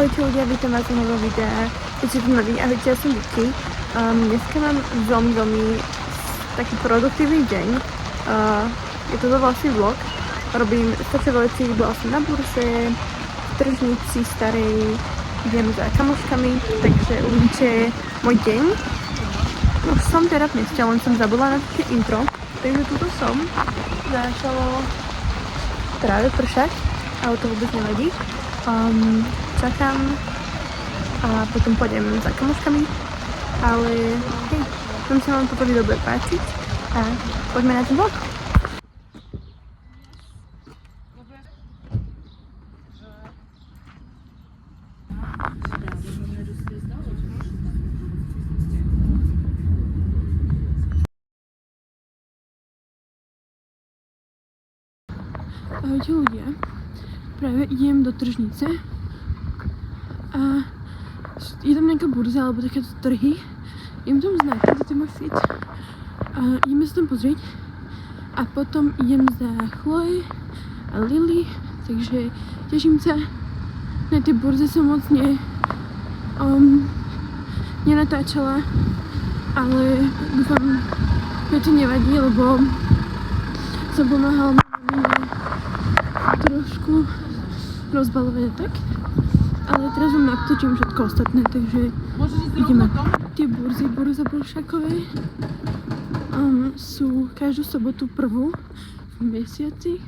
Ahojte ľudia, vítam vás na nového videa. Keď ste tu noví, ahojte, ja som Vicky. Dneska mám veľmi taký produktívny deň. Je to vlastne vlog. Robím strašne veci, bola som na burze, v tržnici starej, idem za kamoškami, takže uvidíte môj deň. Už som teda v meste, len som zabudla na také intro, takže tuto som. Začalo práve pršať, ale to vôbec nevadí. Čakám a potom pôjdem za kamoškami, ale hej, som sa vám to bude dobre páčiť a poďme na ten vlog. Ahojte ľudia, práve idem do tržnice a je tam nejaká burza alebo takéto trhy. Idem tam značiť, to je môj fit a ideme sa tam pozrieť a potom idem za Chloe a Lily, takže teším sa. Na tej burze som moc nenatáčala, ale dúfam, že to nevadí, lebo som pomáhala trošku rozbalovať tak, ale teraz vám natočím všetko ostatné, takže ideme. Tie burzy, burza Bolšakové sú každú sobotu prvú v mesiaci,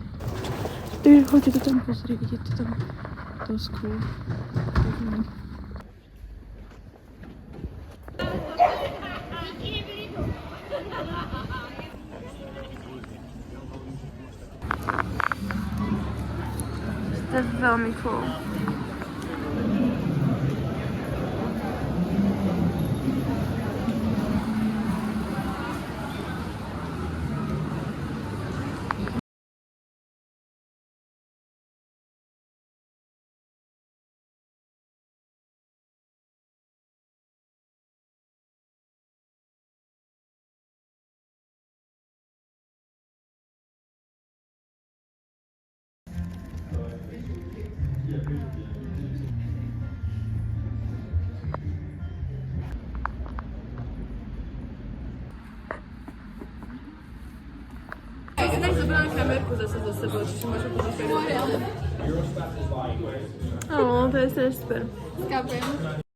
takže choďte to tam pozrieť, je to tam dosť cool. To je veľmi cool. Ja si tak zobrala kamerku zase za sebou, čiže môžem pozrieť. To je strašne super. Chápem.